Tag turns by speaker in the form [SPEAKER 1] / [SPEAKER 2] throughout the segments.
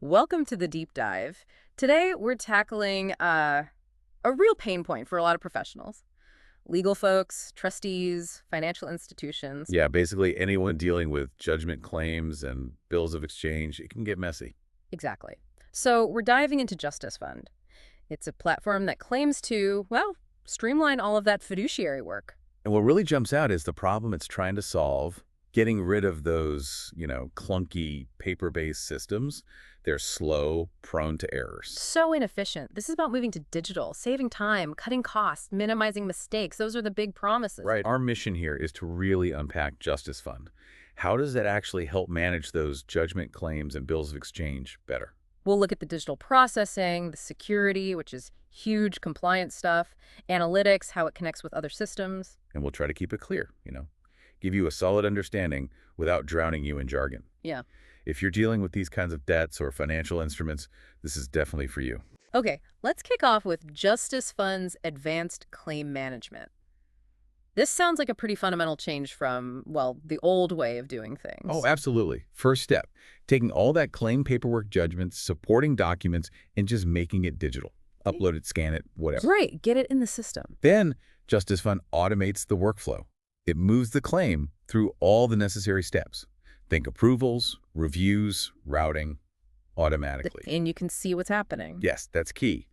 [SPEAKER 1] Welcome to the deep dive. Today, we're tackling a real pain point for a lot of professionals. Legal folks, trustees, financial institutions.
[SPEAKER 2] Yeah, basically anyone dealing with judgment claims and bills of exchange, it can get messy.
[SPEAKER 1] Exactly. So we're diving into JusticeFund. It's a platform that claims to, well, streamline all of that fiduciary work.
[SPEAKER 2] And what really jumps out is the problem it's trying to solve, getting rid of those, clunky paper-based systems. They're slow, prone to errors.
[SPEAKER 1] So inefficient. This is about moving to digital, saving time, cutting costs, minimizing mistakes. Those are the big promises.
[SPEAKER 2] Right. Our mission here is to really unpack Justice Fund. How does that actually help manage those judgment claims and bills of exchange better?
[SPEAKER 1] We'll look at the digital processing, the security, which is huge compliance stuff, analytics, how it connects with other systems.
[SPEAKER 2] And we'll try to keep it clear, give you a solid understanding without drowning you in jargon.
[SPEAKER 1] Yeah.
[SPEAKER 2] If you're dealing with these kinds of debts or financial instruments, this is definitely for you.
[SPEAKER 1] Okay, let's kick off with Justice Fund's Advanced Claim Management. This sounds like a pretty fundamental change from, well, the old way of doing things.
[SPEAKER 2] Oh, absolutely. First step, taking all that claim paperwork, judgments, supporting documents, and just making it digital. Upload it, scan it, whatever.
[SPEAKER 1] Right, get it in the system.
[SPEAKER 2] Then Justice Fund automates the workflow. It moves the claim through all the necessary steps. Think approvals, reviews, routing, automatically.
[SPEAKER 1] And you can see what's happening.
[SPEAKER 2] Yes, that's key.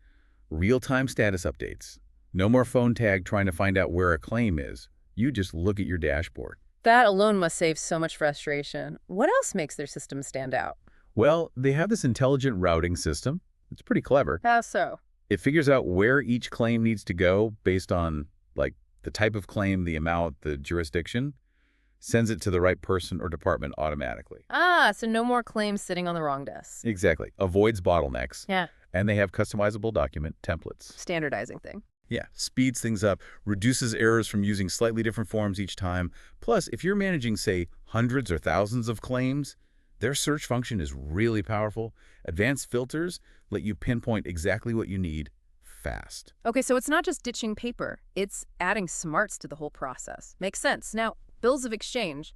[SPEAKER 2] Real-time status updates. No more phone tag trying to find out where a claim is. You just look at your dashboard.
[SPEAKER 1] That alone must save so much frustration. What else makes their system stand out?
[SPEAKER 2] Well, they have this intelligent routing system. It's pretty clever.
[SPEAKER 1] How so?
[SPEAKER 2] It figures out where each claim needs to go based on, the type of claim, the amount, the jurisdiction, sends it to the right person or department automatically.
[SPEAKER 1] Ah, so no more claims sitting on the wrong desk.
[SPEAKER 2] Exactly. Avoids bottlenecks.
[SPEAKER 1] Yeah.
[SPEAKER 2] And they have customizable document templates.
[SPEAKER 1] Standardizing thing.
[SPEAKER 2] Yeah, speeds things up, reduces errors from using slightly different forms each time. Plus, if you're managing, say, hundreds or thousands of claims, their search function is really powerful. Advanced filters let you pinpoint exactly what you need fast.
[SPEAKER 1] Okay, so it's not just ditching paper. It's adding smarts to the whole process. Makes sense. Now, bills of exchange,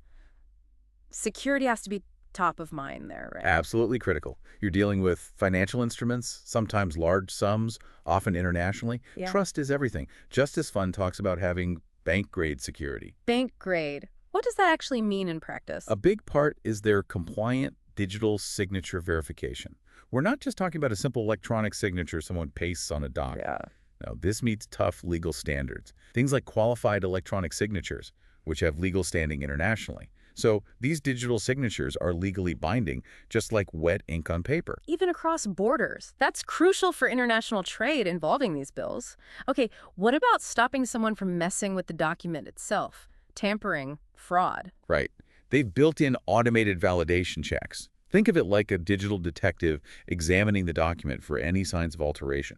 [SPEAKER 1] security has to be top of mind there, right?
[SPEAKER 2] Absolutely critical. You're dealing with financial instruments, sometimes large sums, often internationally.
[SPEAKER 1] Yeah.
[SPEAKER 2] Trust is everything. Justice Fund talks about having bank-grade security.
[SPEAKER 1] Bank grade. What does that actually mean in practice?
[SPEAKER 2] A big part is their compliant digital signature verification. We're not just talking about a simple electronic signature someone pastes on a doc.
[SPEAKER 1] Yeah.
[SPEAKER 2] No, this meets tough legal standards. Things like qualified electronic signatures, which have legal standing internationally. So these digital signatures are legally binding, just like wet ink on paper.
[SPEAKER 1] Even across borders. That's crucial for international trade involving these bills. Okay, what about stopping someone from messing with the document itself? Tampering, fraud.
[SPEAKER 2] Right. They've built in automated validation checks. Think of it like a digital detective examining the document for any signs of alteration.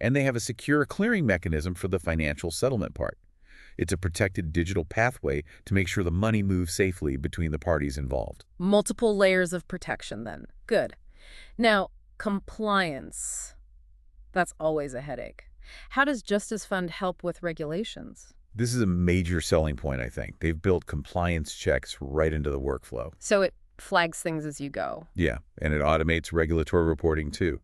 [SPEAKER 2] And they have a secure clearing mechanism for the financial settlement part. It's a protected digital pathway to make sure the money moves safely between the parties involved.
[SPEAKER 1] Multiple layers of protection then. Good. Now, compliance. That's always a headache. How does Justice Fund help with regulations?
[SPEAKER 2] This is a major selling point, I think. They've built compliance checks right into the workflow.
[SPEAKER 1] So it flags things as you go.
[SPEAKER 2] Yeah, and it automates regulatory reporting too.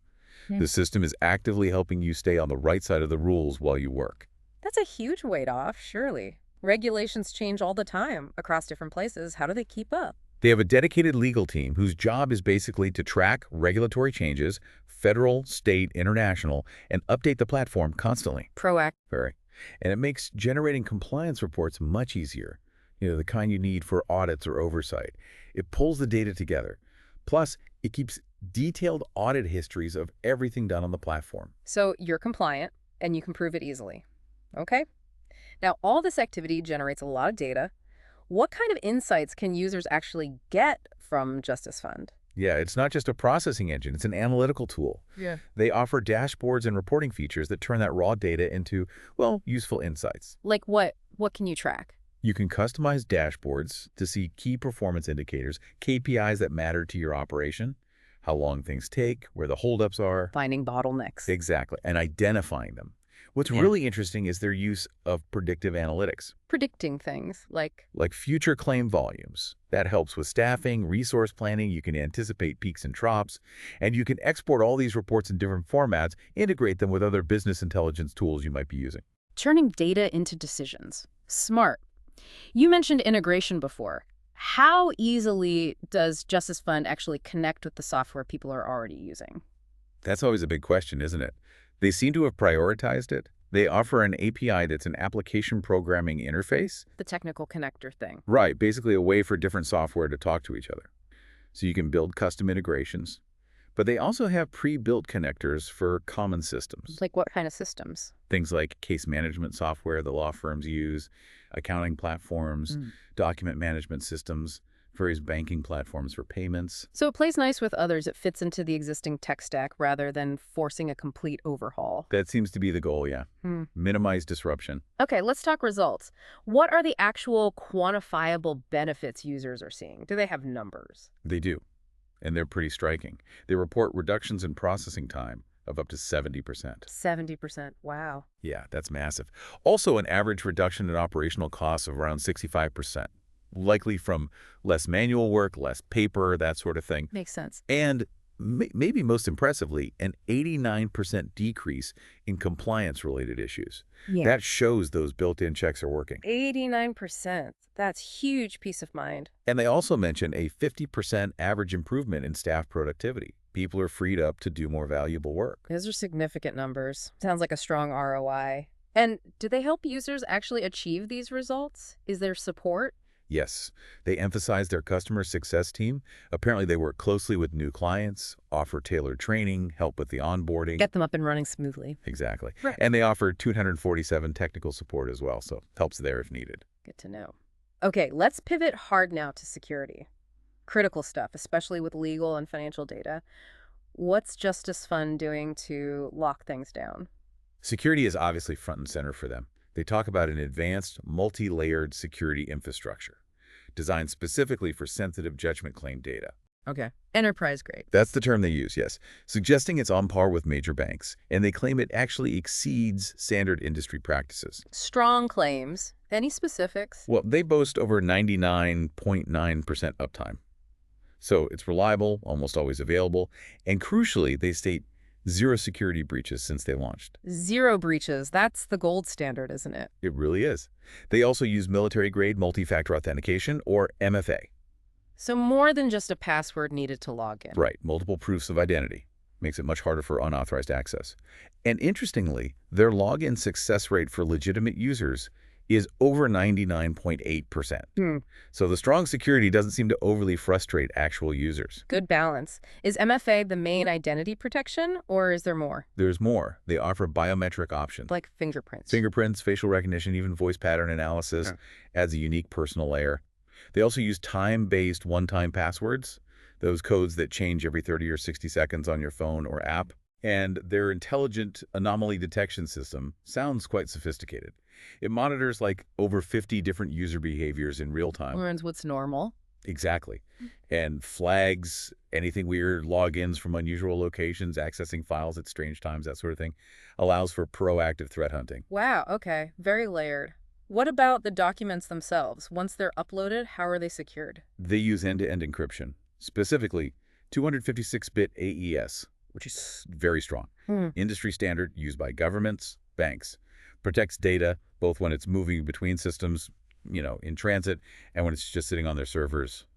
[SPEAKER 2] The system is actively helping you stay on the right side of the rules while you work.
[SPEAKER 1] That's a huge weight off, surely. Regulations change all the time across different places. How do they keep up?
[SPEAKER 2] They have a dedicated legal team whose job is basically to track regulatory changes, federal, state, international, and update the platform constantly.
[SPEAKER 1] Proactive.
[SPEAKER 2] Very. And it makes generating compliance reports much easier, the kind you need for audits or oversight. It pulls the data together. Plus, it keeps detailed audit histories of everything done on the platform.
[SPEAKER 1] So you're compliant, and you can prove it easily. Okay? Now, all this activity generates a lot of data. What kind of insights can users actually get from Justice Fund?
[SPEAKER 2] Yeah, it's not just a processing engine, it's an analytical tool.
[SPEAKER 1] Yeah.
[SPEAKER 2] They offer dashboards and reporting features that turn that raw data into, useful insights.
[SPEAKER 1] Like what? What can you track?
[SPEAKER 2] You can customize dashboards to see key performance indicators, KPIs that matter to your operation, how long things take, where the holdups are.
[SPEAKER 1] Finding bottlenecks.
[SPEAKER 2] Exactly, and identifying them. What's
[SPEAKER 1] Yeah.
[SPEAKER 2] really interesting is their use of predictive analytics,
[SPEAKER 1] Predicting things like,
[SPEAKER 2] like future claim volumes. That helps with staffing, resource planning. You can anticipate peaks and troughs, and you can export all these reports in different formats, integrate them with other business intelligence tools you might be using.
[SPEAKER 1] turning data into decisions. Smart. You mentioned integration before. How easily does Justice Fund actually connect with the software people are already using?
[SPEAKER 2] That's always a big question, isn't it? They seem to have prioritized it. They offer an API that's an application programming interface.
[SPEAKER 1] The technical connector thing.
[SPEAKER 2] Right, basically a way for different software to talk to each other. So you can build custom integrations. But they also have pre-built connectors for common systems.
[SPEAKER 1] Like what kind of systems?
[SPEAKER 2] Things like case management software the law firms use, accounting platforms, document management systems, various banking platforms for payments.
[SPEAKER 1] So it plays nice with others. It fits into the existing tech stack rather than forcing a complete overhaul.
[SPEAKER 2] That seems to be the goal, yeah.
[SPEAKER 1] Hmm.
[SPEAKER 2] Minimize disruption.
[SPEAKER 1] Okay, let's talk results. What are the actual quantifiable benefits users are seeing? Do they have numbers?
[SPEAKER 2] They do, and they're pretty striking. They report reductions in processing time of up to 70%.
[SPEAKER 1] 70%. Wow.
[SPEAKER 2] Yeah, that's massive. Also, an average reduction in operational costs of around 65%, likely from less manual work, less paper, that sort of thing.
[SPEAKER 1] Makes sense.
[SPEAKER 2] And maybe most impressively, an 89% decrease in compliance-related issues.
[SPEAKER 1] Yeah.
[SPEAKER 2] That shows those built-in checks are working.
[SPEAKER 1] 89%. That's huge peace of mind.
[SPEAKER 2] And they also mention a 50% average improvement in staff productivity. People are freed up to do more valuable work.
[SPEAKER 1] Those are significant numbers. Sounds like a strong ROI. And do they help users actually achieve these results? Is there support?
[SPEAKER 2] Yes, they emphasize their customer success team. Apparently, they work closely with new clients, offer tailored training, help with the onboarding.
[SPEAKER 1] Get them up and running smoothly.
[SPEAKER 2] Exactly.
[SPEAKER 1] Right.
[SPEAKER 2] And they offer 247 technical support as well, so helps there if needed.
[SPEAKER 1] Good to know. Okay, let's pivot hard now to security. Critical stuff, especially with legal and financial data. What's Justice Fund doing to lock things down?
[SPEAKER 2] Security is obviously front and center for them. They talk about an advanced, multi-layered security infrastructure designed specifically for sensitive judgment claim data.
[SPEAKER 1] Okay. Enterprise grade.
[SPEAKER 2] That's the term they use, yes, suggesting it's on par with major banks, and they claim it actually exceeds standard industry practices.
[SPEAKER 1] Strong claims. Any specifics?
[SPEAKER 2] Well, they boast over 99.9% uptime. So it's reliable, almost always available, and crucially, they state zero security breaches since they launched.
[SPEAKER 1] Zero breaches. That's the gold standard, isn't it?
[SPEAKER 2] It really is. They also use military-grade multi-factor authentication, or MFA.
[SPEAKER 1] So more than just a password needed to log in.
[SPEAKER 2] Right, multiple proofs of identity. Makes it much harder for unauthorized access. And interestingly, their login success rate for legitimate users is over 99.8%. So the strong security doesn't seem to overly frustrate actual users.
[SPEAKER 1] Good balance. Is MFA the main identity protection, or is there more?
[SPEAKER 2] There's more. They offer biometric options.
[SPEAKER 1] Like fingerprints.
[SPEAKER 2] Fingerprints, facial recognition, even voice pattern analysis adds a unique personal layer. They also use time-based one-time passwords, those codes that change every 30 or 60 seconds on your phone or app. And their intelligent anomaly detection system sounds quite sophisticated. It monitors like over 50 different user behaviors in real time.
[SPEAKER 1] Learns what's normal.
[SPEAKER 2] Exactly. And flags anything weird, logins from unusual locations, accessing files at strange times, that sort of thing. Allows for proactive threat hunting.
[SPEAKER 1] Wow, okay. Very layered. What about the documents themselves? Once they're uploaded, how are they secured?
[SPEAKER 2] They use end-to-end encryption, specifically 256-bit AES, which is very strong. Industry standard used by governments, banks. Protects data both when it's moving between systems, in transit, and when it's just sitting on their servers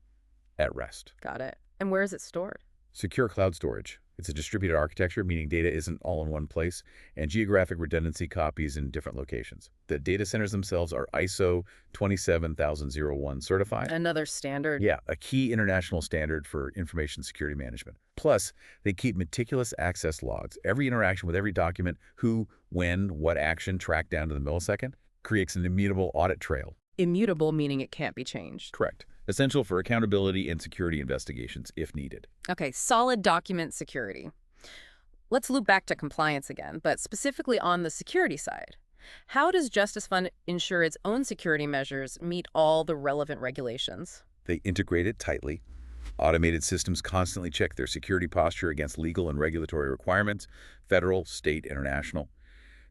[SPEAKER 2] at rest.
[SPEAKER 1] Got it. And where is it stored?
[SPEAKER 2] Secure cloud storage. It's a distributed architecture, meaning data isn't all in one place, and geographic redundancy copies in different locations. The data centers themselves are ISO 27001 certified.
[SPEAKER 1] Another standard.
[SPEAKER 2] Yeah, a key international standard for information security management. Plus, they keep meticulous access logs. Every interaction with every document, who, when, what action, tracked down to the millisecond, creates an immutable audit trail.
[SPEAKER 1] Immutable meaning it can't be changed.
[SPEAKER 2] Correct. Essential for accountability and security investigations if needed.
[SPEAKER 1] Okay, solid document security. Let's loop back to compliance again, but specifically on the security side. How does Justice Fund ensure its own security measures meet all the relevant regulations?
[SPEAKER 2] They integrate it tightly. Automated systems constantly check their security posture against legal and regulatory requirements, federal, state, international.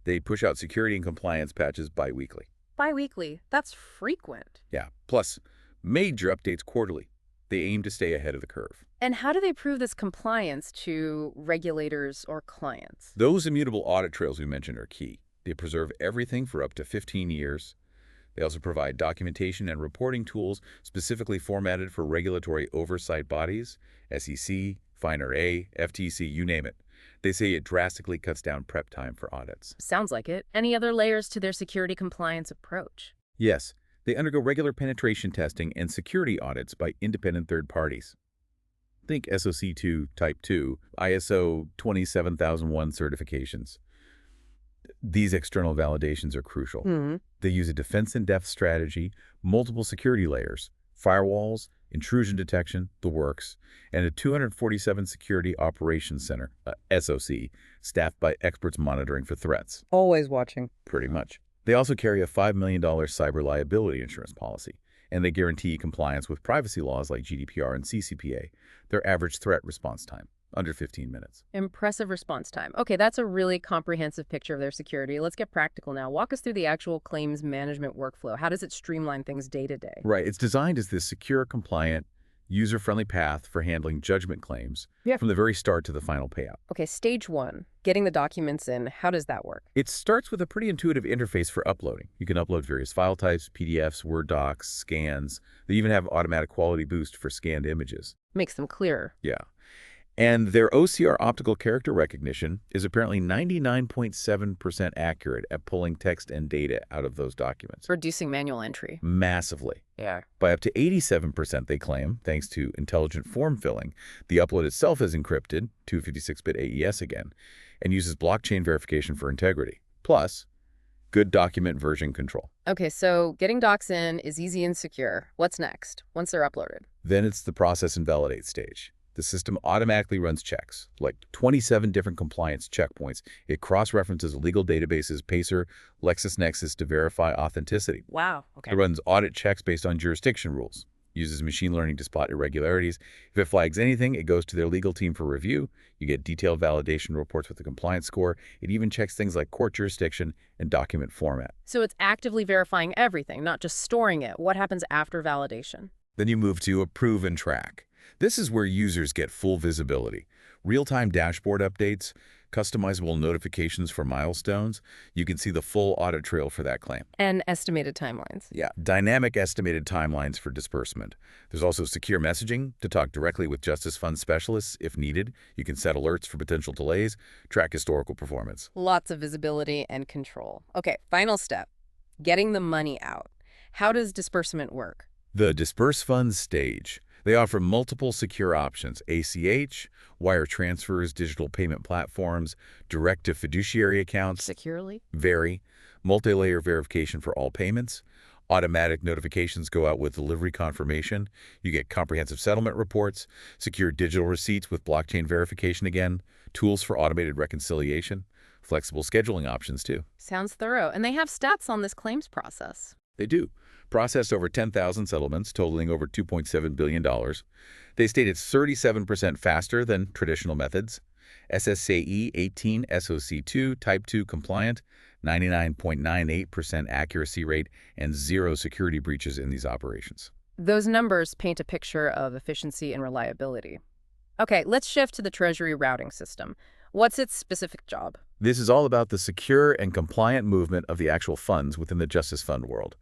[SPEAKER 2] They push out security and compliance patches bi-weekly.
[SPEAKER 1] Biweekly. That's frequent.
[SPEAKER 2] Yeah, plus major updates quarterly. They aim to stay ahead of the curve.
[SPEAKER 1] And how do they prove this compliance to regulators or clients?
[SPEAKER 2] Those immutable audit trails we mentioned are key. They preserve everything for up to 15 years. They also provide documentation and reporting tools specifically formatted for regulatory oversight bodies, SEC, FINRA, FTC, you name it. They say it drastically cuts down prep time for audits.
[SPEAKER 1] Sounds like it. Any other layers to their security compliance approach?
[SPEAKER 2] Yes, they undergo regular penetration testing and security audits by independent third parties. Think SOC 2 Type 2, ISO 27001 certifications. These external validations are crucial. They use a defense-in-depth strategy, multiple security layers, firewalls, intrusion detection, the works, and a 247 Security Operations Center, SOC, staffed by experts monitoring for threats.
[SPEAKER 1] Always watching.
[SPEAKER 2] Pretty much. They also carry a $5 million cyber liability insurance policy, and they guarantee compliance with privacy laws like GDPR and CCPA. Their average threat response time, under 15 minutes.
[SPEAKER 1] Impressive response time. Okay, that's a really comprehensive picture of their security. Let's get practical now. Walk us through the actual claims management workflow. How does it streamline things day to day?
[SPEAKER 2] Right. It's designed as this secure, compliant, user-friendly path for handling judgment claims from the very start to the final payout.
[SPEAKER 1] Okay, stage one, getting the documents in. How does that work?
[SPEAKER 2] It starts with a pretty intuitive interface for uploading. You can upload various file types, PDFs, Word docs, scans. They even have automatic quality boost for scanned images.
[SPEAKER 1] Makes them clearer.
[SPEAKER 2] Yeah. And their OCR optical character recognition is apparently 99.7% accurate at pulling text and data out of those documents.
[SPEAKER 1] Reducing manual entry.
[SPEAKER 2] Massively.
[SPEAKER 1] Yeah.
[SPEAKER 2] By up to 87%, they claim, thanks to intelligent form filling. The upload itself is encrypted, 256-bit AES again, and uses blockchain verification for integrity. Plus, good document version control.
[SPEAKER 1] Okay, so getting docs in is easy and secure. What's next, once they're uploaded?
[SPEAKER 2] Then it's the process and validate stage. The system automatically runs checks, like 27 different compliance checkpoints. It cross-references legal databases, Pacer, LexisNexis to verify authenticity.
[SPEAKER 1] Wow, okay.
[SPEAKER 2] It runs audit checks based on jurisdiction rules, uses machine learning to spot irregularities. If it flags anything, it goes to their legal team for review. You get detailed validation reports with a compliance score. It even checks things like court jurisdiction and document format.
[SPEAKER 1] So it's actively verifying everything, not just storing it. What happens after validation?
[SPEAKER 2] Then you move to approve and track. This is where users get full visibility. Real-time dashboard updates, customizable notifications for milestones. You can see the full audit trail for that claim.
[SPEAKER 1] And estimated timelines.
[SPEAKER 2] Yeah, dynamic estimated timelines for disbursement. There's also secure messaging to talk directly with JusticeFund specialists if needed. You can set alerts for potential delays, track historical performance.
[SPEAKER 1] Lots of visibility and control. Okay, final step, getting the money out. How does disbursement work?
[SPEAKER 2] The disburse funds stage. They offer multiple secure options: ACH, wire transfers, digital payment platforms, direct to fiduciary accounts.
[SPEAKER 1] Securely?
[SPEAKER 2] Very. Multi-layer verification for all payments. Automatic notifications go out with delivery confirmation. You get comprehensive settlement reports, secure digital receipts with blockchain verification again, tools for automated reconciliation, flexible scheduling options too.
[SPEAKER 1] Sounds thorough. And they have stats on this claims process.
[SPEAKER 2] They do. Processed over 10,000 settlements, totaling over $2.7 billion. They state it's 37% faster than traditional methods. SSAE 18 SOC2 Type 2 compliant, 99.98% accuracy rate, and 0 security breaches in these operations.
[SPEAKER 1] Those numbers paint a picture of efficiency and reliability. Okay, let's shift to the Treasury routing system. What's its specific job?
[SPEAKER 2] This is all about the secure and compliant movement of the actual funds within the Justice Fund world.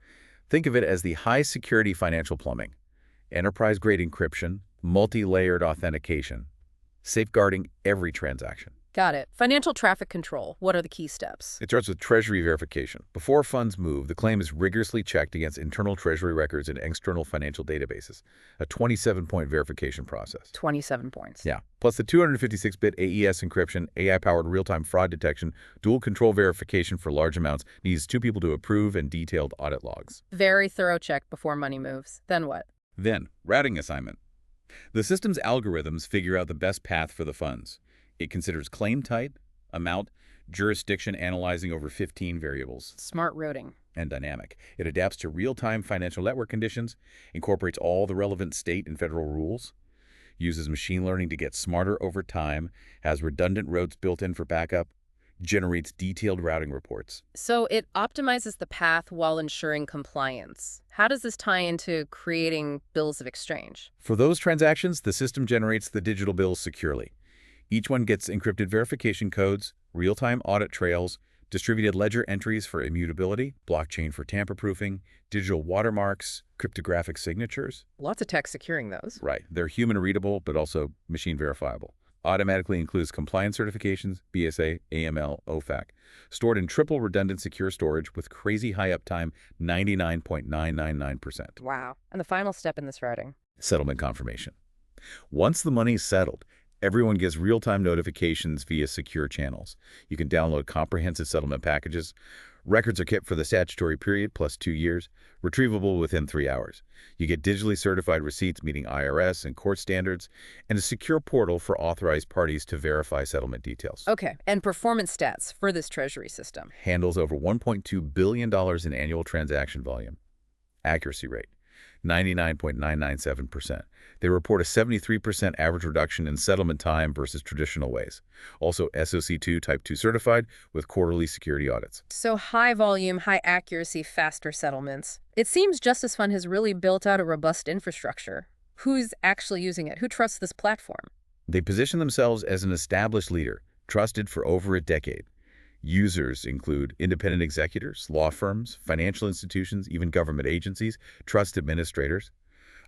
[SPEAKER 2] Think of it as the high-security financial plumbing, enterprise-grade encryption, multi-layered authentication, safeguarding every transaction.
[SPEAKER 1] Got it. Financial traffic control. What are the key steps?
[SPEAKER 2] It starts with Treasury verification. Before funds move, the claim is rigorously checked against internal Treasury records and external financial databases. A 27-point verification process.
[SPEAKER 1] 27 points.
[SPEAKER 2] Yeah. Plus the 256-bit AES encryption, AI-powered real-time fraud detection, dual control verification for large amounts, needs 2 people to approve, and detailed audit logs.
[SPEAKER 1] Very thorough check before money moves. Then what?
[SPEAKER 2] Then, routing assignment. The system's algorithms figure out the best path for the funds. It considers claim type, amount, jurisdiction, analyzing over 15 variables.
[SPEAKER 1] Smart routing.
[SPEAKER 2] And dynamic. It adapts to real-time financial network conditions, incorporates all the relevant state and federal rules, uses machine learning to get smarter over time, has redundant routes built in for backup, generates detailed routing reports.
[SPEAKER 1] So it optimizes the path while ensuring compliance. How does this tie into creating bills of exchange?
[SPEAKER 2] For those transactions, the system generates the digital bills securely. Each one gets encrypted verification codes, real-time audit trails, distributed ledger entries for immutability, blockchain for tamper-proofing, digital watermarks, cryptographic signatures.
[SPEAKER 1] Lots of tech securing those.
[SPEAKER 2] Right. They're human-readable, but also machine-verifiable. Automatically includes compliance certifications, BSA, AML, OFAC, stored in triple redundant secure storage with crazy high uptime, 99.999%.
[SPEAKER 1] Wow. And the final step in this routing?
[SPEAKER 2] Settlement confirmation. Once the money is settled, everyone gets real-time notifications via secure channels. You can download comprehensive settlement packages. Records are kept for the statutory period plus 2 years, retrievable within 3 hours. You get digitally certified receipts meeting IRS and court standards, and a secure portal for authorized parties to verify settlement details.
[SPEAKER 1] Okay. And performance stats for this treasury system?
[SPEAKER 2] Handles over $1.2 billion in annual transaction volume. Accuracy rate, 99.997%. They report a 73% average reduction in settlement time versus traditional ways. Also SOC2 Type 2 certified with quarterly security audits.
[SPEAKER 1] So high volume, high accuracy, faster settlements. It seems JusticeFund has really built out a robust infrastructure. Who's actually using it? Who trusts this platform?
[SPEAKER 2] They position themselves as an established leader, trusted for over a decade. Users include independent executors, law firms, financial institutions, even government agencies, trust administrators.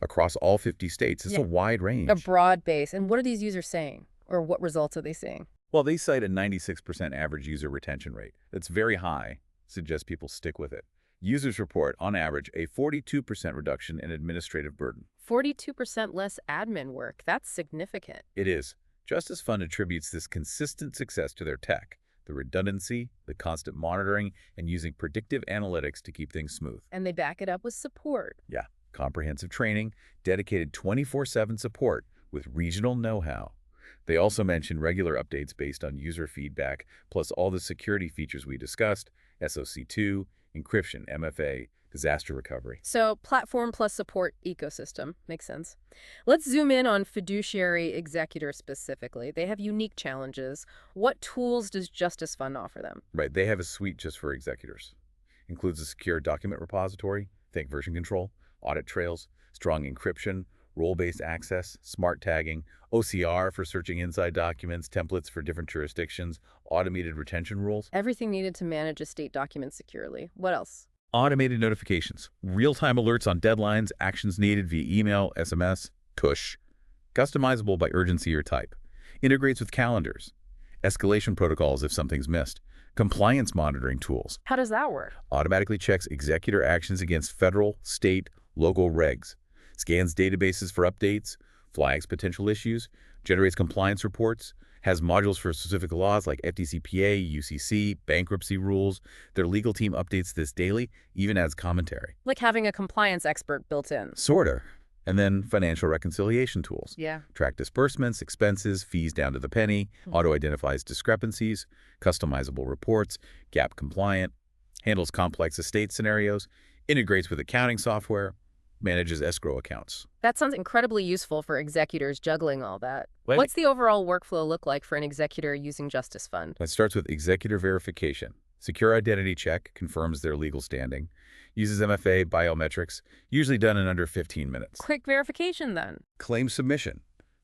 [SPEAKER 2] Across all 50 states, it's a wide range.
[SPEAKER 1] A broad base. And what are these users saying? Or what results are they seeing?
[SPEAKER 2] Well, they cite a 96% average user retention rate. That's very high. Suggests people stick with it. Users report, on average, a 42% reduction in administrative burden.
[SPEAKER 1] 42% less admin work. That's significant.
[SPEAKER 2] It is. JusticeFund attributes this consistent success to their tech, the redundancy, the constant monitoring, and using predictive analytics to keep things smooth.
[SPEAKER 1] And they back it up with support.
[SPEAKER 2] Yeah, comprehensive training, dedicated 24/7 support with regional know-how. They also mention regular updates based on user feedback, plus all the security features we discussed, SOC2, encryption, MFA, disaster recovery.
[SPEAKER 1] So platform plus support ecosystem. Makes sense. Let's zoom in on fiduciary executors specifically. They have unique challenges. What tools does JusticeFund offer them?
[SPEAKER 2] Right, they have a suite just for executors. Includes a secure document repository, think version control, audit trails, strong encryption, role-based access, smart tagging, OCR for searching inside documents, templates for different jurisdictions, automated retention rules.
[SPEAKER 1] Everything needed to manage estate documents securely. What else?
[SPEAKER 2] Automated notifications, real-time alerts on deadlines, actions needed via email, SMS, push. Customizable by urgency or type. Integrates with calendars. Escalation protocols if something's missed. Compliance monitoring tools.
[SPEAKER 1] How does that work?
[SPEAKER 2] Automatically checks executor actions against federal, state, local regs. Scans databases for updates, flags potential issues, generates compliance reports, has modules for specific laws like FDCPA, UCC, bankruptcy rules. Their legal team updates this daily, even adds commentary.
[SPEAKER 1] Like having a compliance expert built in.
[SPEAKER 2] Sorta. And then financial reconciliation tools.
[SPEAKER 1] Yeah.
[SPEAKER 2] Track disbursements, expenses, fees down to the penny, auto-identifies discrepancies, customizable reports, gap compliant, handles complex estate scenarios, integrates with accounting software, manages escrow accounts.
[SPEAKER 1] That sounds incredibly useful for executors juggling all that.
[SPEAKER 2] Well,
[SPEAKER 1] What's the overall workflow look like for an executor using JusticeFund?
[SPEAKER 2] That starts with executor verification. Secure identity check confirms their legal standing. Uses MFA biometrics, usually done in under 15 minutes.
[SPEAKER 1] Quick verification then.
[SPEAKER 2] Claim submission.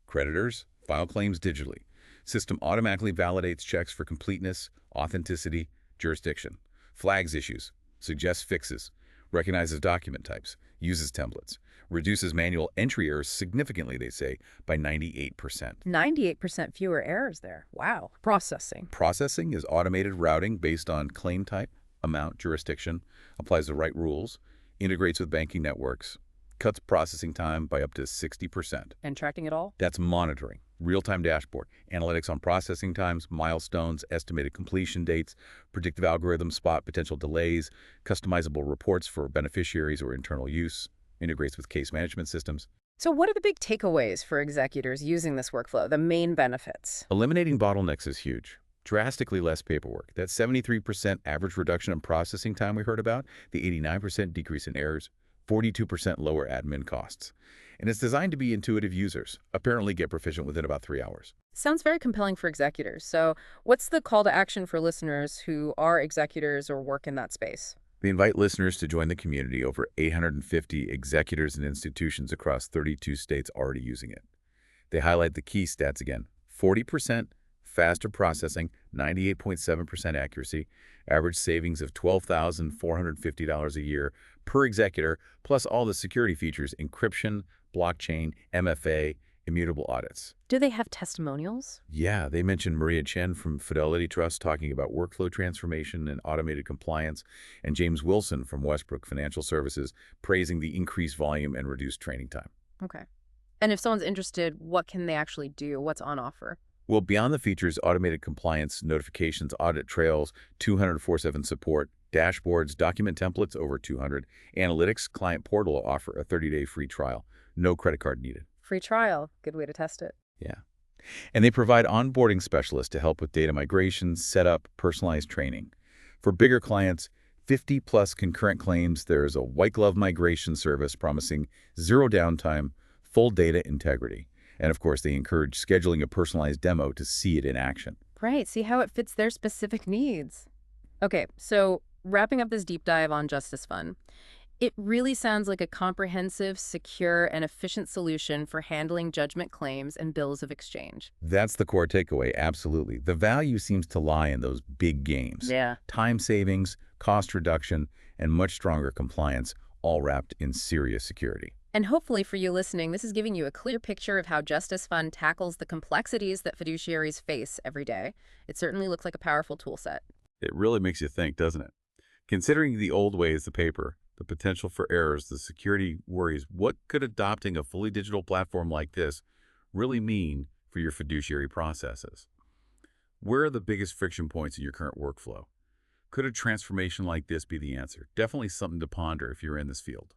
[SPEAKER 2] Creditors file claims digitally. System automatically validates checks for completeness, authenticity, jurisdiction. Flags issues. Suggests fixes. Recognizes document types. Uses templates. Reduces manual entry errors significantly, they say, by 98%.
[SPEAKER 1] 98% fewer errors there. Wow. Processing.
[SPEAKER 2] Processing is automated routing based on claim type, amount, jurisdiction, applies the right rules, integrates with banking networks, cuts processing time by up to 60%.
[SPEAKER 1] And tracking it all?
[SPEAKER 2] That's monitoring, real-time dashboard, analytics on processing times, milestones, estimated completion dates, predictive algorithms spot potential delays, customizable reports for beneficiaries or internal use, integrates with case management systems.
[SPEAKER 1] So what are the big takeaways for executors using this workflow, the main benefits?
[SPEAKER 2] Eliminating bottlenecks is huge. Drastically less paperwork. That 73% average reduction in processing time we heard about, the 89% decrease in errors, 42% lower admin costs. And it's designed to be intuitive users, apparently get proficient within about 3 hours.
[SPEAKER 1] Sounds very compelling for executors. So what's the call to action for listeners who are executors or work in that space?
[SPEAKER 2] They invite listeners to join the community. Over 850 executors and institutions across 32 states already using it. They highlight the key stats again: 40% faster processing, 98.7% accuracy, average savings of $12,450 a year per executor, plus all the security features: encryption, blockchain, MFA, immutable audits.
[SPEAKER 1] Do they have testimonials?
[SPEAKER 2] Yeah, they mentioned Maria Chen from Fidelity Trust talking about workflow transformation and automated compliance, and James Wilson from Westbrook Financial Services praising the increased volume and reduced training time.
[SPEAKER 1] Okay. And if someone's interested, what can they actually do? What's on offer?
[SPEAKER 2] Well, beyond the features, automated compliance, notifications, audit trails, 204/7 support, dashboards, document templates over 200, analytics, client portal offer a 30-day free trial. No credit card needed.
[SPEAKER 1] Free trial. Good way to test it.
[SPEAKER 2] Yeah. And they provide onboarding specialists to help with data migration, setup, personalized training. For bigger clients, 50-plus concurrent claims, there's a white glove migration service promising zero downtime, full data integrity. And of course, they encourage scheduling a personalized demo to see it in action.
[SPEAKER 1] Right. See how it fits their specific needs. Okay. So wrapping up this deep dive on Justice Fund, it really sounds like a comprehensive, secure, and efficient solution for handling judgment claims and bills of exchange.
[SPEAKER 2] That's the core takeaway, absolutely. The value seems to lie in those big games.
[SPEAKER 1] Yeah.
[SPEAKER 2] Time savings, cost reduction, and much stronger compliance, all wrapped in serious security.
[SPEAKER 1] And hopefully for you listening, this is giving you a clear picture of how Justice Fund tackles the complexities that fiduciaries face every day. It certainly looks like a powerful tool set.
[SPEAKER 2] It really makes you think, doesn't it? Considering the old ways, the paper, the potential for errors, the security worries, what could adopting a fully digital platform like this really mean for your fiduciary processes? Where are the biggest friction points in your current workflow? Could a transformation like this be the answer? Definitely something to ponder if you're in this field.